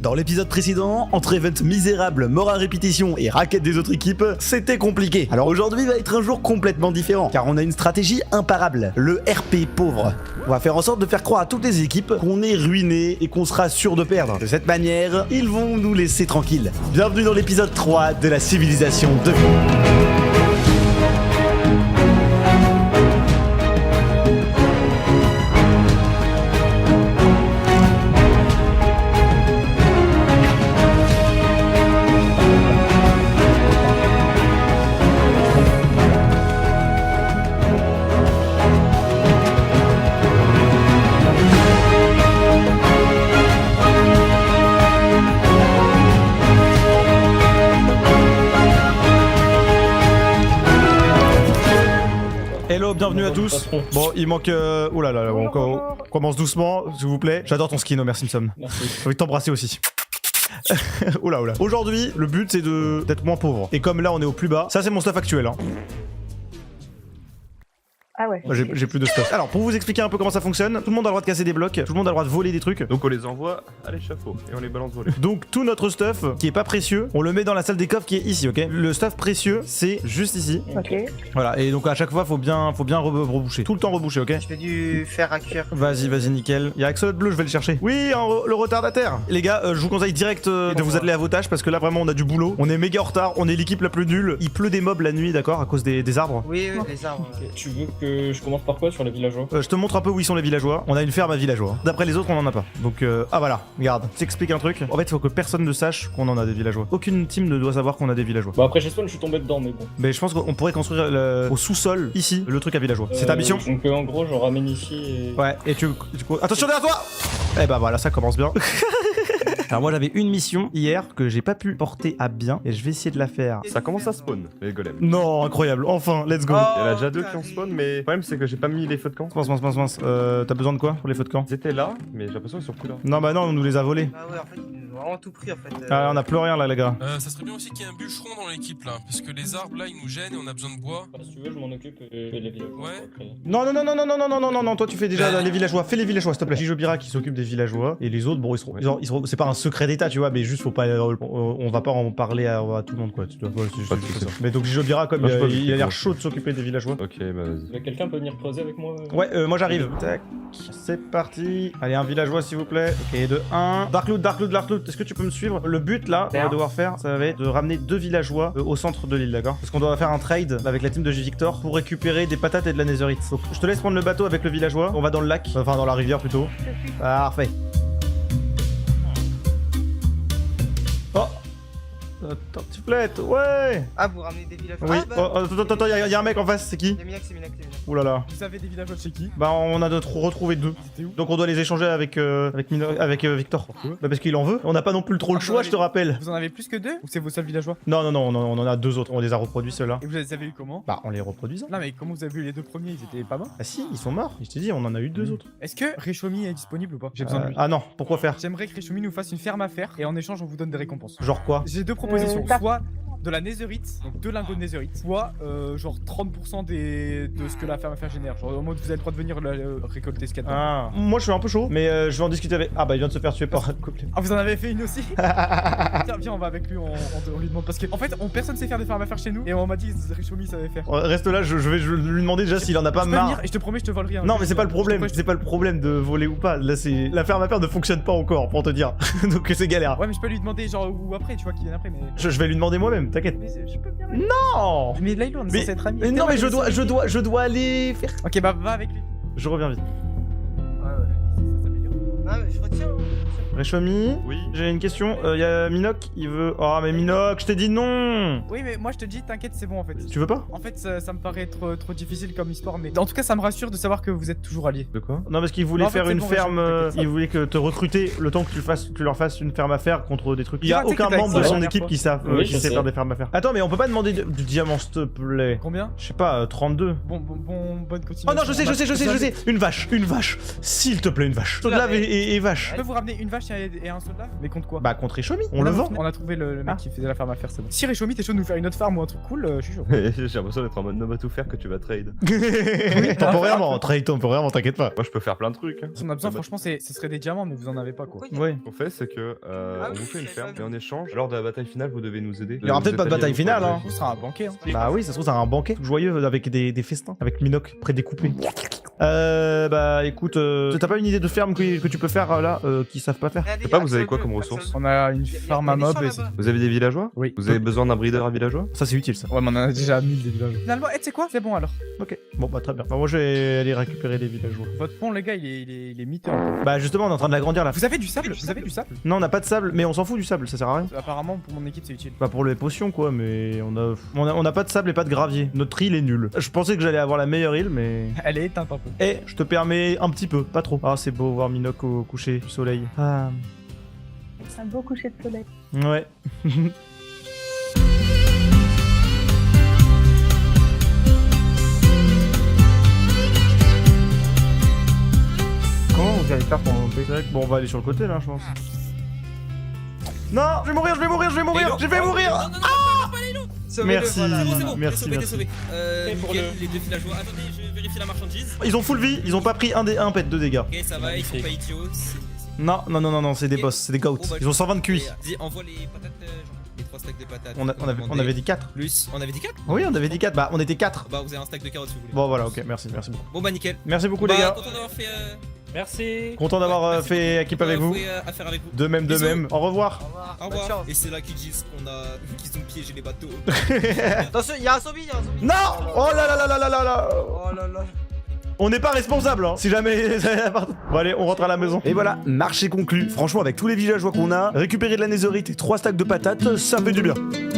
Dans l'épisode précédent, entre events misérables, morts à répétition et raquettes des autres équipes, c'était compliqué. Alors aujourd'hui va être un jour complètement différent, car on a une stratégie imparable, le RP pauvre. On va faire en sorte de faire croire à toutes les équipes qu'on est ruiné et qu'on sera sûr de perdre. De cette manière, ils vont nous laisser tranquilles. Bienvenue dans l'épisode 3 de la civilisation 2. Hello, bienvenue à tous. Bon, il manque... Oh là là, on commence doucement, s'il vous plaît. J'adore ton skin, Homer Simpson. Merci. J'ai envie de t'embrasser aussi. Oula, oula. Aujourd'hui, le but c'est d'être moins pauvre. Et comme là on est au plus bas, ça c'est mon stuff actuel. Hein. Ah ouais. Moi, j'ai plus de stuff. Alors, pour vous expliquer un peu comment ça fonctionne, tout le monde a le droit de casser des blocs, tout le monde a le droit de voler des trucs. Donc on les envoie à l'échafaud et on les balance voler. Donc tout notre stuff qui est pas précieux, on le met dans la salle des coffres qui est ici, ok? Le stuff précieux, c'est juste ici. Ok. Voilà, et donc à chaque fois, faut bien reboucher. Tout le temps reboucher, ok? Je fais du fer à cuire. Vas-y, nickel. Il y a Axolot bleu, je vais le chercher. Oui, le retardataire. Les gars, je vous conseille direct de vous atteler à vos tâches parce que là vraiment on a du boulot. On est méga en retard, on est l'équipe la plus nulle. Il pleut des mobs la nuit, d'accord, à cause des arbres. Oui, les arbres. Tu veux que je commence par quoi sur les villageois? Je te montre un peu où ils sont les villageois. On a une ferme à villageois. D'après les autres, on en a pas. Donc, ah voilà, regarde. Je t'explique un truc. En fait, il faut que personne ne sache qu'on en a des villageois. Aucune team ne doit savoir qu'on a des villageois. Bah après chez Spawn je suis tombé dedans mais bon. Mais je pense qu'on pourrait construire au sous-sol, ici, le truc à villageois. C'est ta mission? Donc en gros je ramène ici et... Ouais, et tu attention derrière toi! Eh bah voilà, ça commence bien. Alors moi j'avais une mission hier que j'ai pas pu porter à bien et je vais essayer de la faire. Ça commence à spawn les golems. Non, incroyable, enfin, let's go. Il y en a déjà deux qui ont spawn mais le problème c'est que j'ai pas mis les feux de camp. Mince. T'as besoin de quoi pour les feux de camp? Ils étaient là mais j'ai l'impression qu'ils sont plus là. Non bah non, on nous les a volés. Ah ouais, en fait, ils nous ont vraiment tout pris en fait. Ah, on a plus rien là les gars. Ça serait bien aussi qu'il y ait un bûcheron dans l'équipe là, parce que les arbres là ils nous gênent et on a besoin de bois. Bah, si tu veux je m'en occupe et je fais les villageois. Ouais. Après. Non, toi tu fais déjà les villageois. Fais les villageois, s'il te plaît. Jijobira qui s'occupe des villageois et les autres, bon, ils seront c'est pas un secret d'état, tu vois, mais juste faut pas, on va pas en parler à tout le monde quoi. Tu dois, ouais, c'est juste ça. Mais donc Jijobira comme il a l'air chaud de s'occuper des villageois. Ok bah vas-y. Quelqu'un peut venir creuser avec moi? Ouais, moi j'arrive. Tac, c'est parti. Allez, un villageois s'il vous plaît. Ok, de 1. Dark loot. Est-ce que tu peux me suivre? Le but là, qu'on va devoir faire, ça va être de ramener 2 villageois au centre de l'île, d'accord? Parce qu'on doit faire un trade avec la team de J-Victor pour récupérer des patates et de la netherite. Donc je te laisse prendre le bateau avec le villageois. On va dans le lac, enfin dans la rivière plutôt. Parfait. Oh, tartiflette, ouais. Ah, vous ramenez des villageois? Oui. Ah, bah... Attends, y a un mec en face, c'est qui? C'est Minac. Ouh là là. Vous avez des villageois chez qui? Bah on a retrouvé 2. C'était où? Donc on doit les échanger avec Victor. Pourquoi? Bah parce qu'il en veut. On n'a pas non plus trop le choix, je te rappelle. Vous en avez plus que 2? Ou c'est vos seuls villageois? Non, on en a 2 autres. On les a reproduits ceux-là. Et vous les avez eu comment? Bah on les reproduit ça. Non mais comment vous avez vu les 2 premiers? Ils étaient pas morts? Ah si, ils sont morts. Je t'ai dit, on en a eu 2 autres. Est-ce que Reshomi est disponible ou pas? J'ai besoin de lui. Ah non, pourquoi faire? J'aimerais que Reshomi nous fasse une ferme à faire et en échange on vous donne des récompenses. Genre quoi? J'ai 2 propositions, ça- soit de la netherite, donc 2 lingots de netherite, soit genre 30% de ce que la ferme à faire génère. Genre au moins vous avez le droit de venir récolter ce qu'il y a dedans. Ah, moi je suis un peu chaud, mais je vais en discuter avec. Ah bah il vient de se faire tuer par un couplet. Ah, vous en avez fait une aussi? Tiens, viens, on va avec lui, on lui demande. Parce qu'en fait, personne sait faire des fermes à faire chez nous. Et on m'a dit que Reshomi savait faire. Reste là, je vais lui demander déjà s'il en a pas Je peux marre. venir et je te promets, je te vole rien. Non mais c'est pas le problème, Je te- c'est pas le problème de voler ou pas. Là c'est la ferme à faire ne fonctionne pas encore pour te dire. Donc c'est galère. Ouais, mais je peux lui demander genre ou après, tu vois, qu'il vienne après. Mais Je vais lui demander moi-même, t'inquiète. je peux bien. Non. Mais Lailo, on est Mais- censé être amis. Mais non mais je dois aller faire. Ok, bah va avec lui. Je reviens vite. Ça s'améliore. Ah, je retiens. Reshomi, Oui. j'ai une question. Y a Minoc, il veut. Oh mais Minoc, je t'ai dit non. Oui, mais moi je te dis, t'inquiète, c'est bon en fait. Tu veux pas? En fait, ça me paraît trop difficile comme histoire, mais en tout cas, ça me rassure de savoir que vous êtes toujours alliés. De quoi? Non parce qu'il voulait Non, en fait, faire c'est une bon, ferme, Reshomi, t'inquiète. il voulait que te recruter le temps que tu leur fasses une ferme à faire contre des trucs. Il y a Tu sais aucun que t'as membre de essayé la son dernière équipe fois. qui Oui, qui je sait sais. faire des fermes à faire. Attends mais on peut pas demander du diamant s'il te plaît. Combien? Je sais pas, 32. Bonne continuation. Oh non je sais, une vache, s'il te plaît une vache. Je te lave et vache. Je peux vous ramener une vache chien et un soldat. Mais contre quoi? Bah contre Reshomi, on le vend. On a trouvé le mec qui faisait la ferme à faire, c'est bon. Si Reshomi, t'es chaud de nous faire une autre farm ou un truc cool, je suis chaud. J'ai l'impression d'être en mode no va tout faire que tu vas trade. Temporairement, temporairement, t'inquiète pas. Moi je peux faire plein de trucs. Hein. Si on a besoin, franchement, ce serait des diamants, mais vous en avez pas quoi. Ouais. Ce qu'on fait, c'est que Ah on oui, vous fait une j'avais ferme pas et en échange, lors de la bataille finale, vous devez nous aider. Il y aura peut-être pas de bataille finale, hein. Ce sera un banquet. Hein. Bah oui, ça se trouve, c'est un banquet joyeux avec des festins, avec Minoc prédécoupé. Bah écoute, t'as pas une idée de ferme que tu peux faire là, qui savent pas faire? sais pas, vous avez quoi comme ressources? On a une farm à mob et c'est. Vous avez des villageois? Oui. Vous avez besoin d'un breeder à villageois? Ça c'est utile ça. Ouais, mais on en a déjà 1000 des villages. Finalement, tu sais quoi? C'est bon alors. Ok, bon bah très bien. Bah, moi je vais aller récupérer les villageois. Votre pont, les gars, il est miteux. Bah justement, on est en train de l'agrandir là. Vous avez du sable? Vous avez du sable? Non, on n'a pas de sable, mais on s'en fout du sable, ça sert à rien. Apparemment, pour mon équipe, c'est utile. Pas pour les potions quoi, mais on a pas de sable et pas de gravier. Notre île est nulle. Je pensais que j'allais avoir la meilleure île, mais. Elle est éteinte un peu. Eh, je te permets un petit peu, pas trop. Ah, c'est beau voir Minoc au coucher du soleil. Ah. Un beau coucher de soleil. Ouais. Comment vous allez faire pour monter? C'est vrai que bon, on va aller sur le côté là, je pense. Non, je vais mourir, je vais mourir, je vais mourir, je vais mourir. Merci, merci, merci. Les deux villageois. Attendez, je vérifie la marchandise. Ils ont full vie, ils ont pas pris un pet de dégâts. Ok, ça va, ils sont pas idiots. Non, c'est des boss, c'est des goats. Bon, bah, Ils ont 120 de QI. Envoie les patates, genre, les 3 stacks de patates. On avait dit 4. Plus. On avait dit 4? Oui, on avait dit 4. Bah, on était 4. Bah, vous avez un stack de carottes si vous voulez. Bon, voilà, ok, merci beaucoup. Bon, bah, nickel. Merci beaucoup, Bah, les gars. content d'avoir fait. Merci. Content d'avoir merci fait beaucoup. équipe avec vous. Affaire avec vous. De même, de Bisous. même. Au revoir. Au revoir. Et c'est là qu'ils disent qu'ils ont piégé les bateaux. Attention, il y a un zombie, il y a un zombie. Non. Oh là là là là là là là. Oh là là. On n'est pas responsable, hein, si jamais. Bon, allez, on rentre à la maison. Et voilà, marché conclu. Franchement, avec tous les villageois qu'on a, récupérer de la netherite et 3 stacks de patates, ça fait du bien.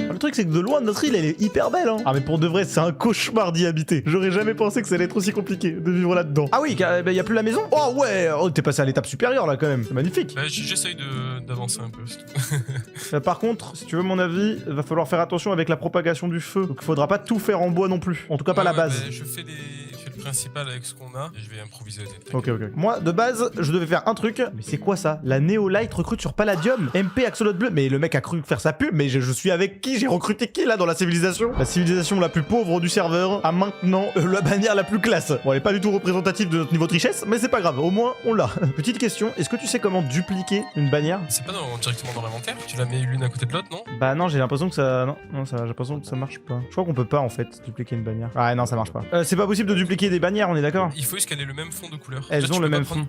Le truc, c'est que de loin, notre île, elle est hyper belle, hein. Ah, mais pour de vrai, c'est un cauchemar d'y habiter. J'aurais jamais pensé que ça allait être aussi compliqué de vivre là-dedans. Ah oui, bah, y a plus la maison? Oh ouais, oh, t'es passé à l'étape supérieure là quand même. C'est magnifique. Bah, j'essaye d'avancer un peu. C'est tout. Par contre, si tu veux mon avis, va falloir faire attention avec la propagation du feu. Donc, il faudra pas tout faire en bois non plus. En tout cas, pas la Ouais, base. bah, je fais le principal avec ce qu'on a et je vais improviser. Ok. Moi, de base, je devais faire un truc. Mais c'est quoi ça? La Néolite recrute sur Palladium. MP Axolot bleu. Mais le mec a cru faire sa pub. Mais je suis avec qui? J'ai recruté qui là dans la civilisation? La civilisation la plus pauvre du serveur a maintenant la bannière la plus classe. Bon, elle est pas du tout représentative de notre niveau de richesse, mais c'est pas grave. Au moins, on l'a. Petite question. Est-ce que tu sais comment dupliquer une bannière? C'est pas directement dans l'inventaire? Tu la mets l'une à côté de l'autre, non? Bah non, j'ai l'impression que ça... Non, j'ai l'impression que ça marche pas. Je crois qu'on peut pas en fait dupliquer une bannière. Ah non, ça marche pas. C'est pas possible de dupliquer des bannières, on est d'accord? Il faut juste qu'elle ait le même fond de couleur. Elles Là, tu ont peux le pas même prendre-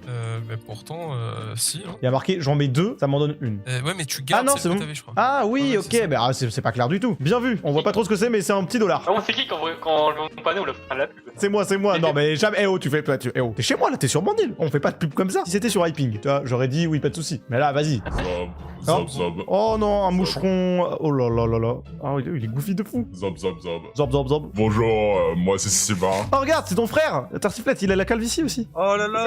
mais pourtant, si. Hein. Il y a marqué j'en mets 2, ça m'en donne une. Ouais, mais tu gardes Ah non, celle c'est que bon. t'avais, je crois. Ah oui, Ouais, ok, c'est ça. bah c'est pas clair du tout. Bien vu, on voit pas trop ce que c'est, mais c'est un petit dollar. Ah bon, c'est qui quand le panneau, on le fait la pub? C'est moi. Non mais jamais. Eh oh, tu fais pas. Eh oh, t'es chez moi là, t'es sur mon île. On fait pas de pub comme ça. Si c'était sur Hyping, tu vois, j'aurais dit oui, pas de souci. Mais là, vas-y. Zob, zob, Oh non, un moucheron. Oh là là là là. Ah, il est goofy de fou. zob, zob, zob. Zob. Bonjour, moi c'est Seba. Oh regarde, c'est ton frère. Tartiflette, il a la calvitie aussi. Oh là là.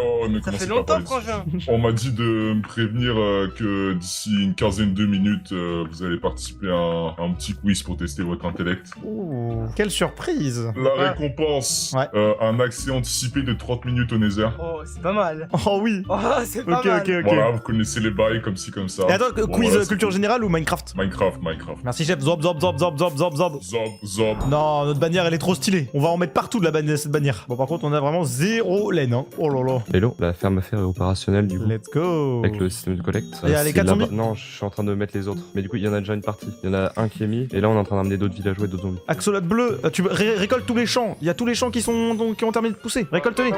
Oh, ne Ça commencez fait pas longtemps, par ici. frangin. On m'a dit de me prévenir que d'ici une quinzaine de minutes, vous allez participer à un petit quiz pour tester votre intellect. Ouh, quelle surprise. La récompense, Ouais. un accès anticipé de 30 minutes au Nether. Oh, c'est pas mal. Oh oui. Oh, c'est pas mal. Ok. Voilà, vous connaissez les bails comme ci comme ça. Et attends, Bon, quiz voilà, c'est culture tout. générale ou Minecraft? Minecraft. Merci chef. Zob. Zob, zob. Non, notre bannière elle est trop stylée. On va en mettre partout de cette bannière. Bon, par contre, on a vraiment 0 laine. Hein. Oh là là. Hello, la ferme à faire est opérationnelle du coup. Let's go. Avec le système de collecte. Et il y a les C'est 4 là-bas- zombies Non, je suis en train de mettre les autres. Mais du coup, il y en a déjà une partie. Il y en a un qui est mis. Et là, on est en train d'amener d'autres villageois et d'autres zombies. Axolot bleu, tu récoltes tous les champs. Il y a tous les champs qui ont terminé de pousser. Récolte-les.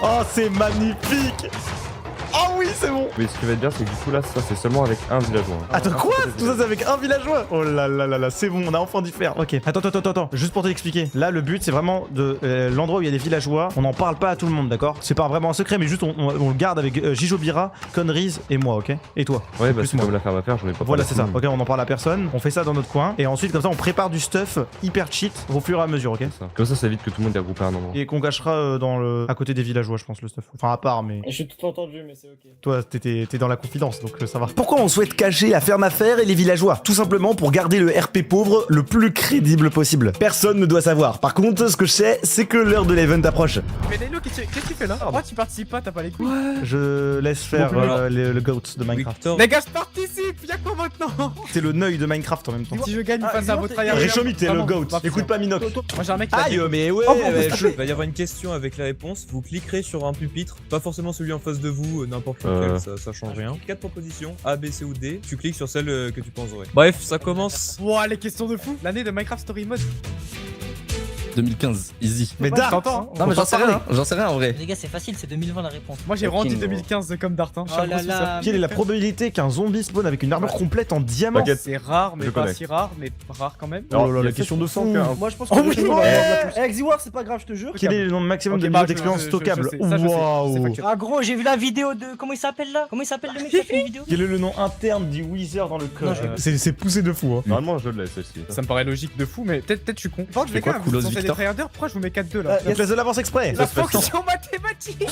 Oh, c'est magnifique. Ah oui, c'est bon. Mais ce qui va être bien, c'est que du coup, là, ça, c'est seulement avec un villageois. hein. Attends, quoi? Tout ça, c'est avec un villageois? Oh là là là là, c'est bon, on a enfin dû faire. Ok. Attends. Juste pour t'expliquer. Là, le but, c'est vraiment de l'endroit où il y a des villageois. On n'en parle pas à tout le monde, d'accord? C'est pas vraiment un secret, mais juste on le garde avec Jijobira, Conneries et moi, ok? Et toi? Ouais, bah, Plus c'est moi. comme la ferme à faire, j'en ai pas Voilà, parlé. c'est ça. Ok, on en parle à personne. On fait ça dans notre coin. Et ensuite, comme ça, on prépare du stuff hyper cheat au fur et à mesure, ok? C'est ça. Comme ça évite que tout le monde est regroupé à un endroit. Et qu'on cachera à côté des villageois, je pense, le stuff. Enfin, à part, mais. Ah, J'ai tout entendu, mais c'est ok. Toi, t'es dans la confidence, donc ça va. Pourquoi on souhaite cacher la ferme à faire et les villageois? Tout simplement pour garder le RP pauvre le plus crédible possible. Personne ne doit savoir. Par contre, ce que je sais, c'est que l'heure de l'event approche. Mais Lilo, qu'est-ce que tu fais là? Pourquoi tu participes pas? T'as pas les couilles? Je laisse faire le GOAT de Minecraft. Victor. Les gars, je participe! Y'a quoi maintenant? C'est le neuil de Minecraft en même temps. Si je gagne face à votre ailleurs. Réchomi, t'es le GOAT. Écoute pas Minoc. Moi j'ai un mec qui Aïe, mais ouais, Il va y avoir une question avec la réponse. Vous cliquerez sur un pupitre, pas forcément celui en face de vous, n'importe lequel, ça change rien. 4 propositions, A, B, C ou D. Tu cliques sur celle que tu penses vrai. Bref, ça commence. Ouah, les questions de fou! L'année de Minecraft Story Mode. 2015, easy. Mais Dart, t'entends? Non, mais j'en sais rien en vrai. Les gars, c'est facile, c'est 2020 la réponse. Moi j'ai rendu 2015 comme Dart. Hein. Je suis un gros suceur. quelle est la probabilité qu'un zombie spawn avec une armure complète en diamant? T'inquiète. C'est rare, mais Je pas connais. si rare, mais rare quand même. Oh là là, il y a la question de 7% fou. qu'un- Moi je pense Oh que oui, Exiwar c'est pas grave, je te jure. Quel est le nombre maximum de Ok, niveaux bah, d'expérience je stockable? sais, ça, je sais, c'est Waouh! factuel. Ah gros, j'ai vu la vidéo de... Comment il s'appelle là? Comment il s'appelle le mec qui a fait une vidéo? Quel est le nom interne du Wizard dans le code? Non, je- C'est poussé de fou, hein. Normalement, je l'ai celle-ci. Ça me paraît logique de fou, mais peut-être je suis con. Par contre, les quoi, gars, vous Koulos, êtes censés Victor des tryharders, pourquoi je vous mets 4-2 là? Donc laisse de l'avance exprès. La fonction mathématique!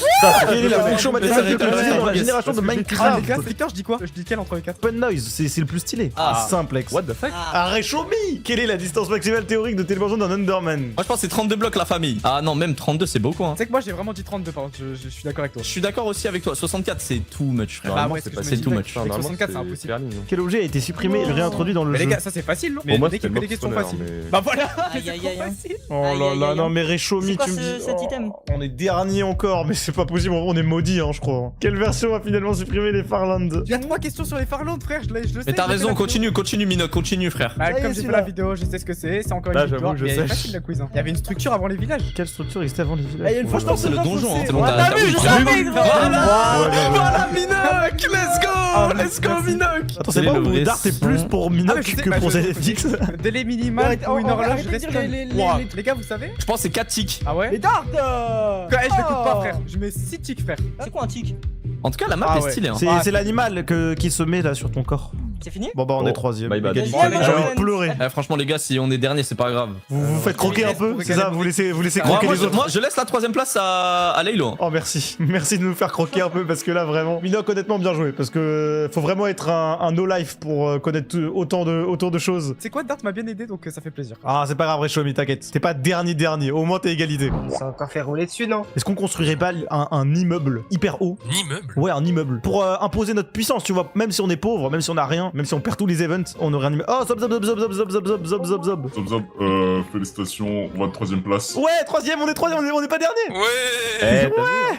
Quelle est la fonction mathématique ça utilisée dans la yes. génération de Ah les Minecraft? gars, Victor, je dis quoi? Je dis quel entre les 4? Open noise, c'est le plus stylé. Ah. Simplex. What the fuck? Ah, Réchomi! Quelle est la distance maximale théorique de téléportation d'un Underman? Moi je pense que c'est 32 blocs la famille. Ah non, même 32 c'est beaucoup hein. Tu sais que moi j'ai vraiment dit 32 par contre, je suis d'accord avec toi. Je suis d'accord aussi avec toi, 64 c'est too much frère. Bah ouais, c'est c'est pas ce que je c'est me too disais. much. Avec Normalement, 64, c'est impossible. Perline. Quel objet a été supprimé et réintroduit dans le Mais jeu? les gars, ça c'est facile, non? Pour moi, Dès qu'il c'était fait des questions Mox faciles. Spawner, mais- Bah voilà, Aïe, c'est aïe, trop aïe, hein. facile. Oh Aïe, là aïe, là, aïe, non aïe. mais Réchomi, C'est quoi tu me dis... cet item? On est dernier encore, mais c'est pas possible, on est maudit hein, je crois. Quelle version a finalement supprimé les Farlands? Il y a 3 questions sur les Farlands, frère, je le sais. Mais t'as j'ai fait raison, la continue Minoc, continue frère. Bah, Ça y est, comme j'ai fait celui-là. la vidéo, je sais ce que c'est encore Là, une victoire. j'avoue, je Mais elle est sais. facile la quiz. Hein. Il y avait une structure avant les villages. Quelle structure existait avant les Il y villages? a une franchement C'est le donjon, hein, c'est bon, Ouais, t'as t'as vu, oui, je t'as savais, vu. gros. Voilà Minoc, let's go Minoc. Attends, c'est pas le où vrai Dart est plus son. pour Ah, mais Minoc je sais, que bah, pour je- ZFX? Délai minimal Arrête, ou une on va horloge arrêter de dire respawn. les- Ouah. Les gars, vous savez? Je pense que c'est 4 ticks. Ah ouais? Mais Dart Eh, je l'écoute pas, frère. Je mets 6 ticks, frère. C'est quoi un tic? En tout cas la map Ah est ouais. stylée hein. C'est l'animal qui se met là sur ton corps. C'est fini? Bon bah on Oh, est troisième. bye bye. Égalité. Deuxième, J'ai envie de ouais. pleurer. Eh, franchement les gars si on est dernier c'est pas grave. Vous faites croquer un peu, c'est ça? Vous laissez croquer les autres? Moi je laisse la 3ème place à Laylo. Hein. Oh merci, merci de nous faire croquer un peu parce que là vraiment, Minoc honnêtement bien joué parce que faut vraiment être un no life pour connaître autant de choses. C'est quoi, Dart m'a bien aidé donc ça fait plaisir. Ah c'est pas grave Réchomi, t'inquiète, t'es pas dernier, au moins t'es égalité. Ça va encore faire rouler dessus, non? Est-ce qu'on construirait pas un immeuble hyper haut? Un immeuble. Ouais un immeuble pour imposer notre puissance tu vois, même si on est pauvre, même si on a rien, même si on perd tous les events, on aurait un immeuble. Oh zob. Zop, félicitations, on va de 3ème place. Ouais troisième, on est pas dernier. Ouais.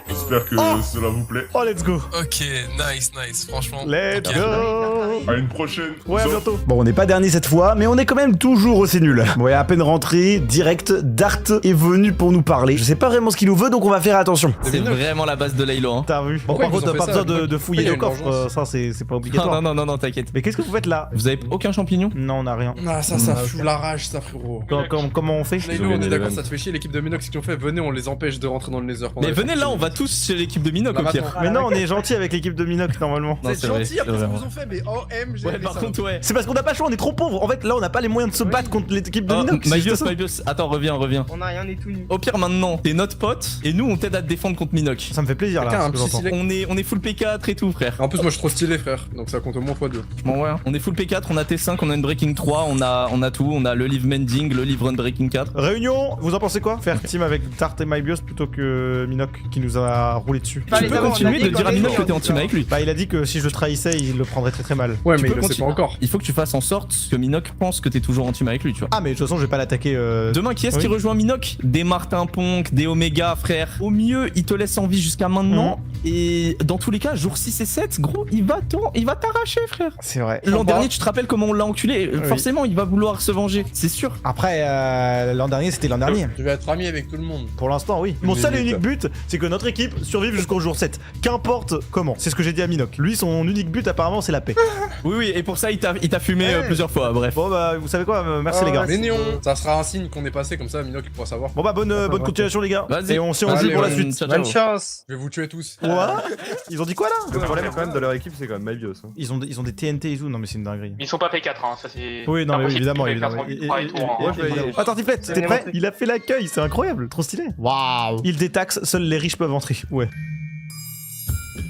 J'espère que cela vous plaît. Oh let's go. Ok, nice. Franchement. Let's ok. go. À une prochaine. Ouais, à Zop. bientôt. Bon, on n'est pas dernier cette fois, mais on est quand même toujours aussi nul. Bon, et à peine rentré, direct, Dart est venu pour nous parler. Je sais pas vraiment ce qu'il nous veut, donc on va faire attention. C'est vraiment la base de Laylo hein. T'as vu? Bon, Pourquoi par ils contre, vous ont t'as pas fait besoin ça? de fouiller Il y a le une coffre, vengeance. ça c'est pas obligatoire. Non t'inquiète. Mais qu'est-ce que vous faites là? Vous avez aucun champignon? Non, on a rien. Ah ça fout la rage ça frérot. Comment on fait? Laylo, on est d'accord, ça te fait chier l'équipe de Minox qui ont fait venez on les empêche de rentrer dans le nether. Mais venez là on va tous chez l'équipe de Minoc au pire. Mais non, on est gentil avec l'équipe de Minoc normalement. Non, c'est vrai, c'est vrai. ont fait mais OMG. Ouais par contre ouais. C'est parce qu'on n'a pas le choix, on est trop pauvres. En fait, là, on n'a pas les moyens de se battre contre l'équipe de Oh, Minoc. c'est juste ça. Mybios, attends reviens. On a rien, on est tout nus. Au pire maintenant, t'es notre pote et nous on t'aide à te défendre contre Minoc. Ça me fait plaisir là. Quelqu'un a ce un que petit j'entends. stylé. On est full P4 et tout frère. En plus moi je suis trop stylé frère, donc ça compte au moins x2. Bon ouais, on est full P4, on a T5, on a une Breaking 3, on a tout, on a le livre Mending, le livre Unbreaking 4. Réunion, vous en pensez quoi? Faire team avec Dart et Mybios plutôt que Minoc qui nous a roulé dessus. Bah, Tu les peux amis, on a continuer dit de qu'on dire à est Minoc que libre, t'es en team avec lui. Bah, il a dit que si je le trahissais, il le prendrait très mal. Ouais Tu mais peux il le sait pas continuer. encore. Il faut que tu fasses en sorte que Minoc pense que t'es toujours en team avec lui, tu vois. Ah, mais de toute façon, je vais pas l'attaquer. Demain, qui est-ce qui oui. rejoint Minoc? Des Martin Ponk, des Omega, frère. Au mieux, il te laisse en vie jusqu'à maintenant. Et dans tous les cas, jour 6 et 7, gros, il va t'arracher, frère. C'est vrai. L'an dernier, tu te rappelles comment on l'a enculé? Oui. Forcément, il va vouloir se venger, c'est sûr. Après, l'an dernier, c'était l'an dernier. Je vais être ami avec tout le monde. Pour l'instant, oui. Mon seul et unique but, c'est que notre équipe survive jusqu'au jour 7. Qu'importe comment. C'est ce que j'ai dit à Minoc. Lui, son unique but, apparemment, c'est la paix. Oui, et pour ça, il t'a fumé plusieurs fois, bref. Bon, bah, vous savez quoi? Merci, les gars. Mais non, ça sera un signe qu'on est passé comme ça Minoc pourra savoir. Bon, bah, bonne continuation, les gars. Vas-y. Et on s'y rejoue Allez, pour la ouais. suite. Ciao, Bonne ciao. chance. Je vais vous tuer tous. Quoi? Ils ont dit quoi là? Le problème quand même de leur équipe, c'est quand même Mybios. Hein. Ils ont des TNT et tout. Non, mais c'est une dinguerie. Ils sont pas P4, hein, ça c'est. Oui, non, mais impossible évidemment, qu'ils évidemment. fassent 3 et tours, hein. Ouais, je vais y aller. Attends, Tiflette, t'es prêt? Il a fait l'accueil, c'est incroyable, trop stylé. Waouh. Il détaxe, seuls les riches peuvent entrer. Ouais.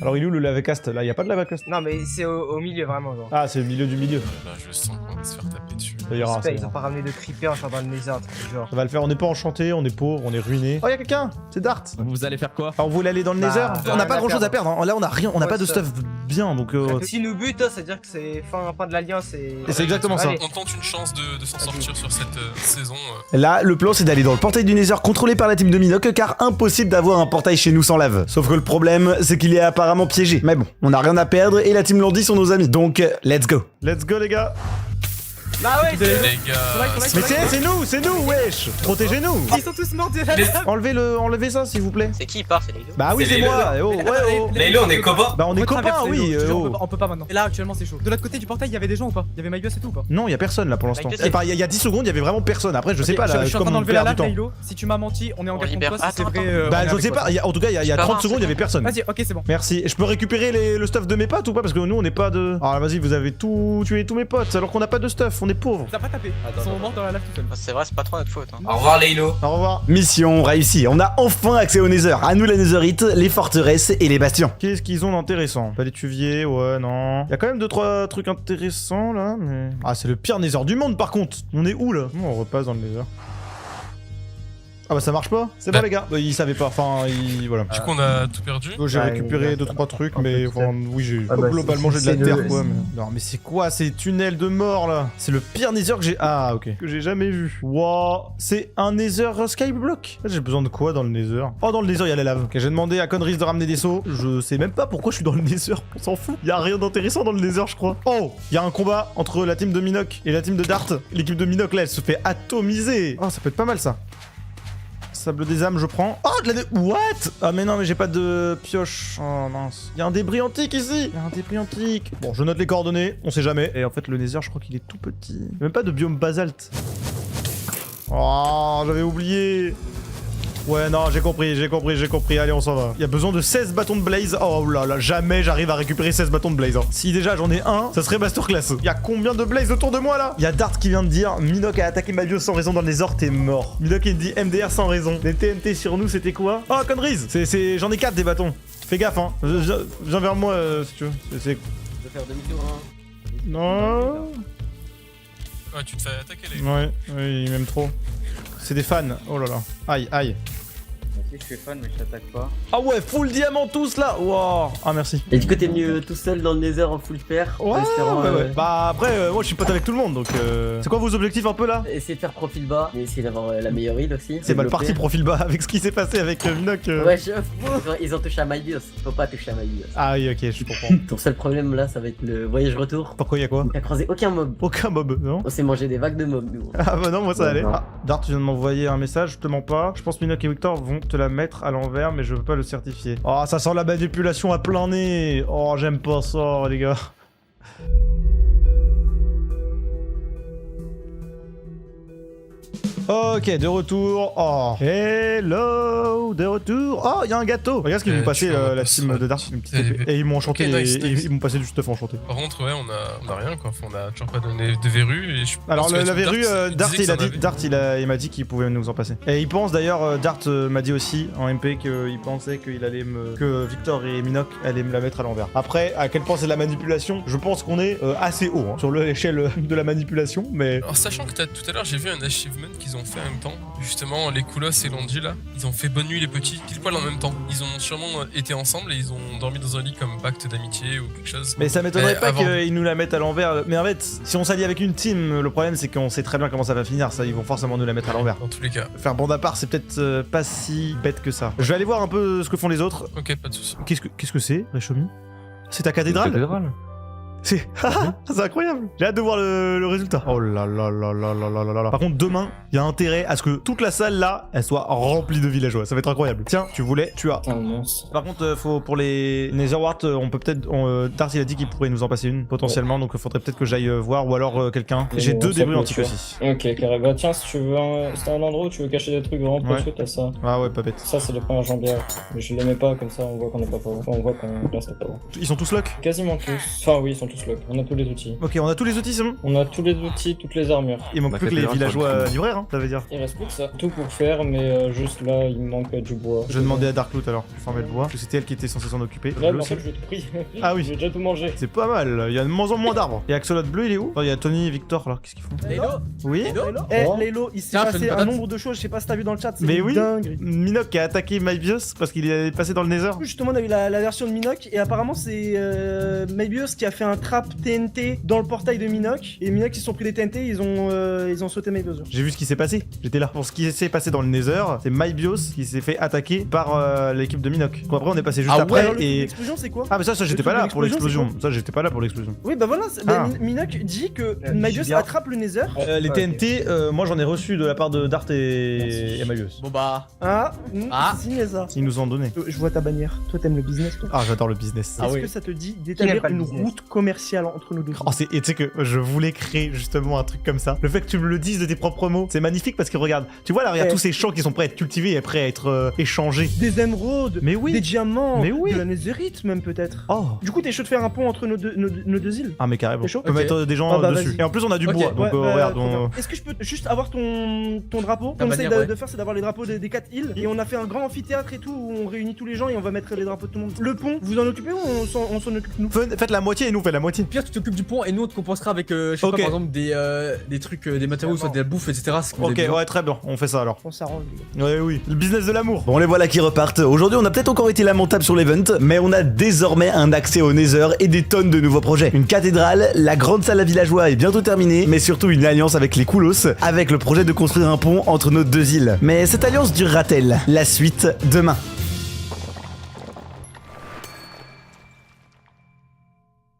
Alors il est où le lavacast là? Y a pas de lavacast? Non, mais c'est au milieu vraiment, genre. Ah, c'est le milieu du milieu. Là, je sens qu'on va se faire taper dessus. Ça ira, ça J'espère, ils ira. ont pas ramené de creeper genre dans le nether, un truc du genre. Ça va le faire, on n'est pas enchanté, on est pauvre, on est ruiné. Oh, y'a quelqu'un! C'est Dart! Vous allez faire quoi? Alors, on voulait aller dans le Bah, nether? On n'a pas rien à grand chose à perdre. perdre, hein. Là on a rien, on n'a Ouais, pas de ça. stuff bien donc. Si nous butent, ça veut dire que c'est fin de l'alliance et. Et c'est exactement ça. Allez. On tente une chance de s'en sortir sur cette saison. Là, le plan c'est d'aller dans le portail du nether contrôlé par la team de Minoc car impossible d'avoir un portail chez nous sans lave. Sauf que le problème c'est qu'il est apparemment piégé. Mais bon, on n'a rien à perdre et la team Landy sont nos amis. Donc, let's go. Let's go les gars. Bah ouais, Les gars, Mais c'est nous, wesh. Protégez-nous. Ils sont tous morts de la table. Enlevez ça s'il vous plaît. C'est qui il part, c'est les deux. Bah oui, c'est moi. Eh oh, ouais, oh. Laylo, on est copains. Bah on est peut copains, traverser, oui. Laylo, je te jure, oh. on peut pas maintenant. Et là actuellement c'est chaud. De l'autre côté du portail, il y avait des gens ou pas? Il y avait Mybios et tout ou pas? Non, y a personne là pour l'instant. Bah, Il y a 10 secondes, il y avait vraiment personne. Après, je sais pas là, Je suis en train comme on d'enlever la perd du lave, temps. Laylo. Si tu m'as menti, on est en On guerre contre libère- toi, si c'est Attends, vrai. Bah on est je avec sais toi. pas, en tout cas il y a 30 secondes, il y avait personne. Vas-y, ok, c'est bon. Merci. Et je peux récupérer le stuff de mes potes ou pas? Parce que nous on n'est pas de. Ah vas-y, vous avez tout tué tous mes potes alors qu'on n'a pas de stuff, on est pauvres. T'as pas tapé. Ils sont morts dans la lave tout seul. C'est vrai, c'est pas trop notre faute. Au revoir Laylo. Au revoir. Mission réussie, on a enfin accès au Nether. À nous la Netherite, les forteresses et les bastions. Qu'est-ce qu'ils ont d'intéressant? Pas d'étuvier, ouais non. Il y a quand même 2-3 trucs intéressants là, mais. Ah c'est le pire Nether du monde par contre. On est où là? On repasse dans le Nether. Ah bah ça marche pas? C'est bon les gars? Bah, ils savaient pas, enfin voilà. du coup, on a tout perdu. J'ai Ouais, récupéré il y a 2-3 trucs, un mais peu enfin, oui, j'ai Ah bah, globalement j'ai de la c'est terre le- quoi. Mais... Non, mais c'est quoi ces tunnels de mort là? C'est le pire Nether que j'ai. Ah, ok. Que j'ai jamais vu. Wow, c'est un Nether Skyblock. J'ai besoin de quoi dans le Nether? Oh, dans le Nether, il y a la lave. Ok, j'ai demandé à Conneries de ramener des seaux. Je sais même pas pourquoi je suis dans le Nether. On s'en fout. Il y a rien d'intéressant dans le Nether, je crois. Oh, il y a un combat entre la team de Minoc et la team de Dart. L'équipe de Minoc là, elle se fait atomiser. Oh, ça peut être pas mal ça. Sable des âmes, je prends. Oh, de la What? Ah, mais non, mais j'ai pas de pioche. Oh, mince. Il y a un débris antique ici. Il y a un débris antique. Bon, je note les coordonnées, on sait jamais. Et en fait, le Nether, je crois qu'il est tout petit. Il y a même pas de biome basalte. Oh, j'avais oublié. Ouais, non, j'ai compris. Allez, on s'en va. Il y a besoin de 16 bâtons de blaze. Oh là là, jamais j'arrive à récupérer 16 bâtons de blaze. Hein. Si déjà j'en ai un, ça serait masterclass. Il y a combien de blaze autour de moi là? Il y a Dart qui vient de dire Minoc a attaqué Mybios sans raison dans le Nether, t'es mort. Minoc il dit MDR sans raison. Les TNT sur nous, c'était quoi? Oh, Conneries. J'en ai 4 des bâtons. Fais gaffe, hein. Viens vers moi si tu veux. Je vais faire demi-tour, hein. Non. Ouais, tu te fais attaquer les. Ouais, il m'aime trop. C'est des fans. Oh là là. Aïe, aïe. Ok, je suis fan, mais je t'attaque pas. Ah ouais, full diamant tous là. Wow. Ah merci. Et du coup, t'es venu tout seul dans le Nether en full fer. Ouais, ouais. Bah après, moi je suis pote avec tout le monde donc. C'est quoi vos objectifs un peu là? Essayer de faire profil bas, mais essayer d'avoir la meilleure île aussi. C'est mal parti profil bas avec ce qui s'est passé avec Minoc. Ouais, chef. Ils ont touché à Mybios. Faut pas toucher à Mybios. Ah oui, ok, je comprends. Ton seul problème là, ça va être le voyage retour. Pourquoi y'a quoi? T'as croisé aucun mob. Aucun mob, non? On s'est mangé des vagues de mobs, nous. Ah bah non, moi ça allait. Non. Ah, Dart, tu viens de m'envoyer un message, je te mens pas. Je pense Minoc et Victor vont te la mettre à l'envers, mais je veux pas le certifier. Oh, ça sent la manipulation à plein nez. Oh, j'aime pas ça, les gars. Ok, de retour. Oh, hello, de retour. Oh, il y a un gâteau. Regarde ce qu'ils m'ont passé, la team de Dart. Une petite épée. Et ils m'ont enchanté, Ok, nice, nice. ils m'ont passé du stuff enchanté. Par contre, ouais, on a rien quoi. Enfin, on a toujours pas donné de verrue. Et je Alors pense que la verrue, Dart disait que ça en il m'a dit qu'il pouvait nous en passer. Et il pense d'ailleurs, Dart m'a dit aussi en MP qu'il pensait que Victor et Minoc allaient me la mettre à l'envers. Après, à quel point c'est de la manipulation, je pense qu'on est assez haut hein, sur l'échelle de la manipulation, mais... Alors sachant que tout à l'heure j'ai vu un achievement qu'ils ont fait en même temps, justement les Koulos et Landy là, ils ont fait bonne nuit les petits, pile poil en même temps. Ils ont sûrement été ensemble et ils ont dormi dans un lit comme pacte d'amitié ou quelque chose. Mais ça m'étonnerait pas avant. qu'ils nous la mettent à l'envers. Mais en fait, si on s'allie avec une team, le problème c'est qu'on sait très bien comment ça va finir, ça ils vont forcément nous la mettre à l'envers. Dans tous les cas. Faire bande à part, c'est peut-être pas si bête que ça. Je vais aller voir un peu ce que font les autres. Ok, pas de soucis. Qu'est-ce que c'est, Reshomi? C'est ta cathédrale? C'est c'est incroyable. J'ai hâte de voir le résultat. Oh là là là là là là là là. Par contre, demain, il y a intérêt à ce que toute la salle là, elle soit remplie de villageois. Ça va être incroyable. Tiens, tu voulais, tu as. Par contre, faut pour les Netherwart, on peut peut-être. Dart, il a dit qu'il pourrait nous en passer une potentiellement, donc il faudrait peut-être que j'aille voir ou alors quelqu'un. J'ai 2 débris antiques aussi. Ok, carré. Bah tiens, si tu veux c'est un endroit où tu veux cacher des trucs vraiment Ouais. précieux, t'as ça. Ah ouais, pas bête. Ça, c'est les premières jambières. Mais je les mets pas comme ça, on voit qu'on est pas pauvre. Enfin, on voit qu'on reste pas pauvre. Ils sont tous lock? Quasiment tous. Enfin, oui, ils sont tous tout slope. On a tous les outils. Ok, on a tous les outils, c'est bon. On a tous les outils, toutes les armures. Il manque La plus que les cathédrale, villageois libraires, hein, ça veut dire. Il reste plus que ça. Tout pour faire, mais juste là, il me manque du bois. Je vais demander à Darkloot alors, pour former le bois, parce que c'était elle qui était censée s'en occuper. Là, Bleu en aussi. fait, je te prie. Ah oui. J'ai déjà tout mangé. C'est pas mal, il y a de moins en moins d'arbres. Et Axolot bleu, il est où? Oh, il y a Tony et Victor là, qu'est-ce qu'ils font? Lélo. Oui. Lélo, il s'est Tiens, fais passé une un patate. nombre de choses, je sais pas si t'as vu dans le chat, c'est Mais une oui. dinguerie. Minoc qui a attaqué Mybios parce qu'il est passé dans le Nether. Justement, on a eu la version de Minoc et apparemment c'est Mybios qui a fait un trap TNT dans le portail de Minoc et Minoc ils se sont pris des TNT, ils ont sauté Mybios. J'ai vu ce qui s'est passé, j'étais là. Pour ce qui s'est passé dans le Nether, c'est Mybios qui s'est fait attaquer par l'équipe de Minoc. Donc après on est passé juste après Alors, le truc et... d'explosion c'est quoi? Ah mais ça j'étais truc pas de là pour l'explosion, l'explosion. Ça j'étais pas là pour l'explosion. Oui bah voilà, Ah. Minoc dit que j'ai Mybios bien. attrape le Nether. Les TNT, moi j'en ai reçu de la part de Dart et Mybios. Bon bah. Ah, Ah. c'est signé ça. Ils nous ont donné. Je vois ta bannière. Toi t'aimes le business toi. Ah j'adore le business. Ah Est-ce oui. que ça te dit Qui n'aime d'établir pas le une business route commerciale entre nous deux? Oh, et tu sais que je voulais créer justement un truc comme ça. Le fait que tu me le dises de tes propres mots, c'est magnifique parce que regarde, tu vois là, regarde tous ces champs qui sont prêts à être cultivés et prêts à être échangés. Des émeraudes, Mais oui. des diamants, Mais oui. de la netherite même peut-être. Oh. Du coup t'es chaud de faire un pont entre nos deux îles? Ah mais carrément. T'es chaud? On peut Ok. mettre des gens Ah bah, dessus. vas-y. Et en plus on a du Ok. bois, donc Ouais, bah, regarde. trop bien. Est-ce que je peux juste avoir ton drapeau? La On essaye bannière, ouais. de faire, c'est d'avoir les drapeaux des 4 îles. Et on a fait un grand amphithéâtre et tout où on réunit tous les gens et on va mettre les drapeaux de tout le monde. Le pont, vous en occupez ou on s'en occupe nous? Faites la moitié et nous on fait la moitié. Pire, tu t'occupes du pont et nous on te compensera avec, je sais Ok. pas, par exemple des trucs, des matériaux, soit de la bouffe, etc. ce que vous Ok, avez besoin. ouais, très bien, on fait ça alors. On s'arrange. Les gars. Ouais, oui, le business de l'amour. Bon, les voilà qui repartent. Aujourd'hui, on a peut-être encore été lamentable sur l'event, mais on a désormais un accès au Nether et des tonnes de nouveaux projets. Une cathédrale, la grande salle à villageois est bientôt terminée, mais surtout une alliance avec les Koulos, avec le projet de construire un pont entre nos deux îles. Mais cette alliance durera-t-elle? La suite demain.